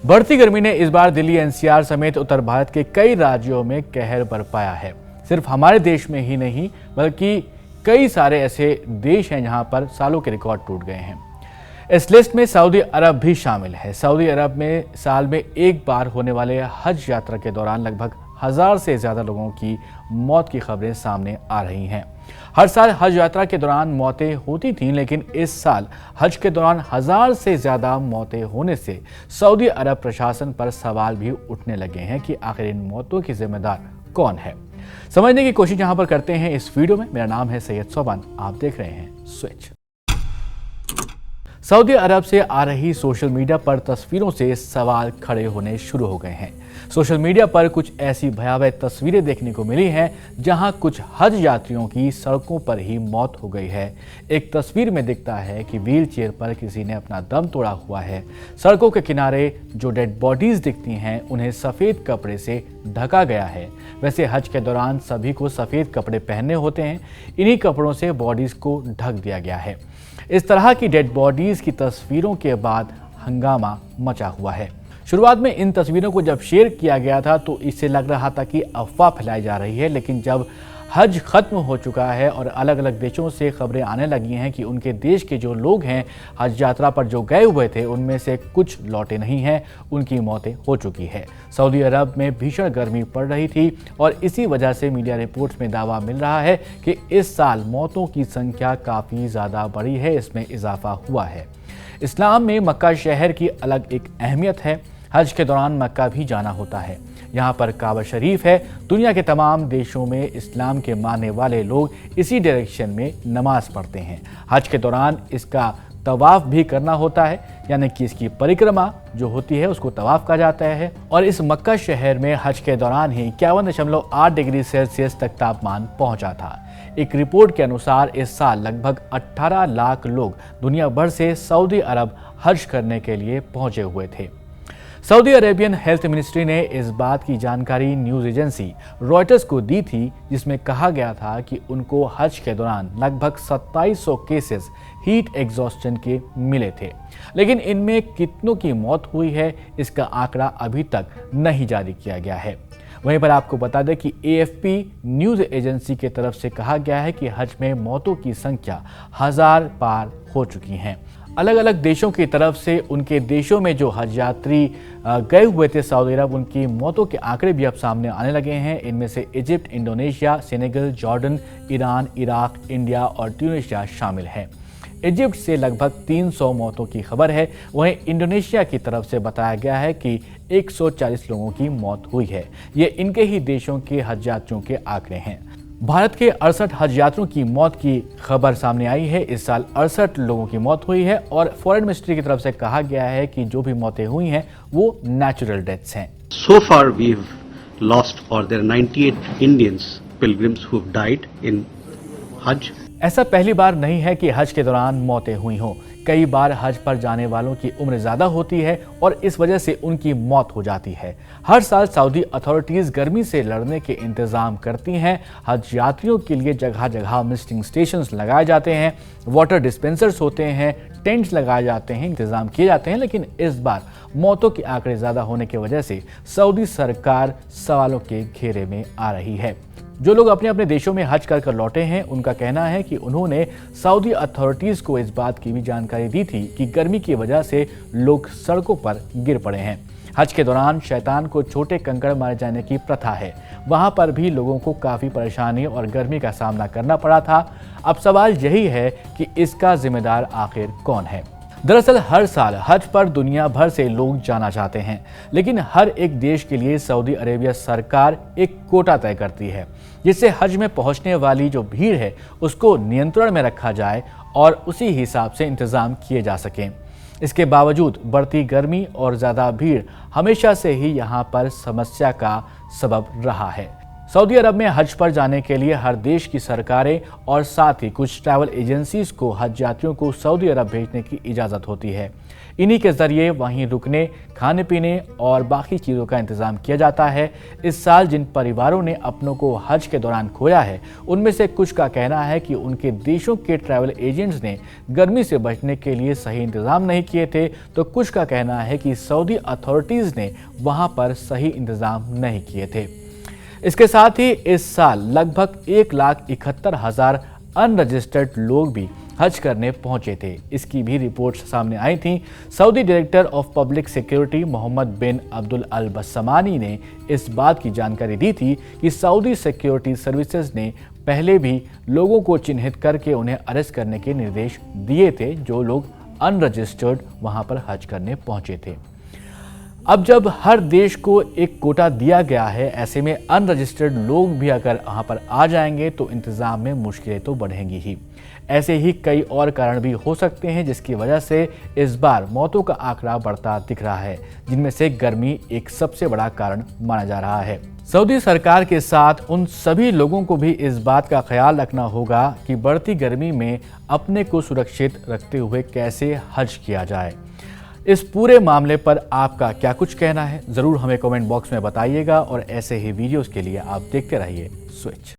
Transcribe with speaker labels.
Speaker 1: बढ़ती गर्मी ने इस बार दिल्ली एनसीआर समेत उत्तर भारत के कई राज्यों में कहर बरपाया है। सिर्फ हमारे देश में ही नहीं बल्कि कई सारे ऐसे देश हैं जहां पर सालों के रिकॉर्ड टूट गए हैं। इस लिस्ट में सऊदी अरब भी शामिल है। सऊदी अरब में साल में एक बार होने वाले हज यात्रा के दौरान लगभग 1000 से ज्यादा लोगों की मौत की खबरें सामने आ रही हैं। हर साल हज यात्रा के दौरान मौतें होती थीं, लेकिन इस साल हज के दौरान 1000 से ज्यादा मौतें होने से सऊदी अरब प्रशासन पर सवाल भी उठने लगे हैं कि आखिर इन मौतों की जिम्मेदार कौन है। समझने की कोशिश यहां पर करते हैं इस वीडियो में। मेरा नाम है सैयद सोबन, आप देख रहे हैं स्विच। सऊदी अरब से आ रही सोशल मीडिया पर तस्वीरों से सवाल खड़े होने शुरू हो गए हैं। सोशल मीडिया पर कुछ ऐसी भयावह तस्वीरें देखने को मिली हैं जहां कुछ हज यात्रियों की सड़कों पर ही मौत हो गई है। एक तस्वीर में दिखता है कि व्हील चेयर पर किसी ने अपना दम तोड़ा हुआ है। सड़कों के किनारे जो डेड बॉडीज दिखती हैं उन्हें सफ़ेद कपड़े से ढका गया है। वैसे हज के दौरान सभी को सफ़ेद कपड़े पहनने होते हैं, इन्हीं कपड़ों से बॉडीज को ढक दिया गया है। इस तरह की डेड बॉडीज की तस्वीरों के बाद हंगामा मचा हुआ है। शुरुआत में इन तस्वीरों को जब शेयर किया गया था तो इससे लग रहा था कि अफवाह फैलाई जा रही है, लेकिन जब हज खत्म हो चुका है और अलग अलग देशों से खबरें आने लगी हैं कि उनके देश के जो लोग हैं हज यात्रा पर जो गए हुए थे उनमें से कुछ लौटे नहीं हैं, उनकी मौतें हो चुकी है। सऊदी अरब में भीषण गर्मी पड़ रही थी और इसी वजह से मीडिया रिपोर्ट्स में दावा मिल रहा है कि इस साल मौतों की संख्या काफ़ी ज़्यादा बढ़ी है, इसमें इजाफा हुआ है। इस्लाम में मक्का शहर की अलग एक अहमियत है। हज के दौरान मक्का भी जाना होता है। यहाँ पर काबा शरीफ है। दुनिया के तमाम देशों में इस्लाम के मानने वाले लोग इसी डायरेक्शन में नमाज पढ़ते हैं। हज के दौरान इसका तवाफ भी करना होता है, यानी कि इसकी परिक्रमा जो होती है उसको तवाफ कहा जाता है। और इस मक्का शहर में हज के दौरान ही 51.8 डिग्री सेल्सियस तक तापमान पहुंचा था। एक रिपोर्ट के अनुसार इस साल लगभग 18 लाख लोग दुनिया भर से सऊदी अरब हज करने के लिए पहुंचे हुए थे। सऊदी अरेबियन हेल्थ मिनिस्ट्री ने इस बात की जानकारी न्यूज़ एजेंसी रॉयटर्स को दी थी, जिसमें कहा गया था कि उनको हज के दौरान लगभग 2700 केसेस हीट एग्जॉस्शन के मिले थे, लेकिन इनमें कितनों की मौत हुई है इसका आंकड़ा अभी तक नहीं जारी किया गया है। वहीं पर आपको बता दें कि AFP न्यूज़ एजेंसी की तरफ से कहा गया है कि हज में मौतों की संख्या 1000 पार हो चुकी हैं। अलग अलग देशों की तरफ से उनके देशों में जो हज यात्री गए हुए थे सऊदी अरब, उनकी मौतों के आंकड़े भी अब सामने आने लगे हैं। इनमें से Egypt, Indonesia, Senegal, Jordan, Iran, Iraq, India और ट्यूनीशिया शामिल हैं। इजिप्ट से लगभग 300 मौतों की खबर है। वहीं इंडोनेशिया की तरफ से बताया गया है कि 140 लोगों की मौत हुई है। ये इनके ही देशों के हज यात्रियों के आंकड़े हैं। भारत के 68 हज यात्रियों की मौत की खबर सामने आई है। इस साल 68 लोगों की मौत हुई है और फॉरेन मिनिस्ट्री की तरफ से कहा गया है कि जो भी मौतें हुई हैं वो नेचुरल डेथ्स हैं।
Speaker 2: So far we have lost, or there are 98 Indians pilgrims who have died in Hajj.
Speaker 1: ऐसा पहली बार नहीं है कि हज के दौरान मौतें हुई हों। कई बार हज पर जाने वालों की उम्र ज़्यादा होती है और इस वजह से उनकी मौत हो जाती है। हर साल सऊदी अथॉरिटीज़ गर्मी से लड़ने के इंतज़ाम करती हैं। हज यात्रियों के लिए जगह जगह मिस्टिंग स्टेशंस लगाए जाते हैं, वाटर डिस्पेंसर्स होते हैं, टेंट्स लगाए जाते हैं, इंतज़ाम किए जाते हैं। लेकिन इस बार मौतों के आंकड़े ज़्यादा होने की वजह से सऊदी सरकार सवालों के घेरे में आ रही है। जो लोग अपने अपने देशों में हज कर लौटे हैं उनका कहना है कि उन्होंने सऊदी अथॉरिटीज़ को इस बात की भी जानकारी दी थी कि गर्मी की वजह से लोग सड़कों पर गिर पड़े हैं। हज के दौरान शैतान को छोटे कंकड़ मारे जाने की प्रथा है। वहां पर भी लोगों को काफ़ी परेशानी और गर्मी का सामना करना पड़ा था। अब सवाल यही है कि इसका जिम्मेदार आखिर कौन है। दरअसल हर साल हज पर दुनिया भर से लोग जाना चाहते हैं, लेकिन हर एक देश के लिए सऊदी अरेबिया सरकार एक कोटा तय करती है, जिससे हज में पहुंचने वाली जो भीड़ है उसको नियंत्रण में रखा जाए और उसी हिसाब से इंतज़ाम किए जा सकें। इसके बावजूद बढ़ती गर्मी और ज़्यादा भीड़ हमेशा से ही यहाँ पर समस्या का सबब रहा है। सऊदी अरब में हज पर जाने के लिए हर देश की सरकारें और साथ ही कुछ ट्रैवल एजेंसीज को हज यात्रियों को सऊदी अरब भेजने की इजाज़त होती है। इन्हीं के जरिए वहीं रुकने, खाने पीने और बाकी चीज़ों का इंतज़ाम किया जाता है। इस साल जिन परिवारों ने अपनों को हज के दौरान खोया है, उनमें से कुछ का कहना है कि उनके देशों के ट्रैवल एजेंट्स ने गर्मी से बचने के लिए सही इंतज़ाम नहीं किए थे, तो कुछ का कहना है कि सऊदी अथॉरिटीज़ ने वहां पर सही इंतज़ाम नहीं किए थे। इसके साथ ही इस साल लगभग 1,71,000 अनरजिस्टर्ड लोग भी हज करने पहुंचे थे। इसकी भी रिपोर्ट्स सामने आई थी। Saudi director of public security Mohammed bin Abdul Al Bassamani ने इस बात की जानकारी दी थी कि सऊदी सिक्योरिटी सर्विसेज ने पहले भी लोगों को चिन्हित करके उन्हें अरेस्ट करने के निर्देश दिए थे जो लोग अनरजिस्टर्ड वहां पर हज करने पहुंचे थे। अब जब हर देश को एक कोटा दिया गया है, ऐसे में अनरजिस्टर्ड लोग भी अगर वहाँ पर आ जाएंगे तो इंतज़ाम में मुश्किलें तो बढ़ेंगी ही। ऐसे ही कई और कारण भी हो सकते हैं जिसकी वजह से इस बार मौतों का आंकड़ा बढ़ता दिख रहा है, जिनमें से गर्मी एक सबसे बड़ा कारण माना जा रहा है। सऊदी सरकार के साथ उन सभी लोगों को भी इस बात का ख्याल रखना होगा कि बढ़ती गर्मी में अपने को सुरक्षित रखते हुए कैसे हज किया जाए। इस पूरे मामले पर आपका क्या कुछ कहना है, ज़रूर हमें कमेंट बॉक्स में बताइएगा और ऐसे ही वीडियोस के लिए आप देखते रहिए स्विच।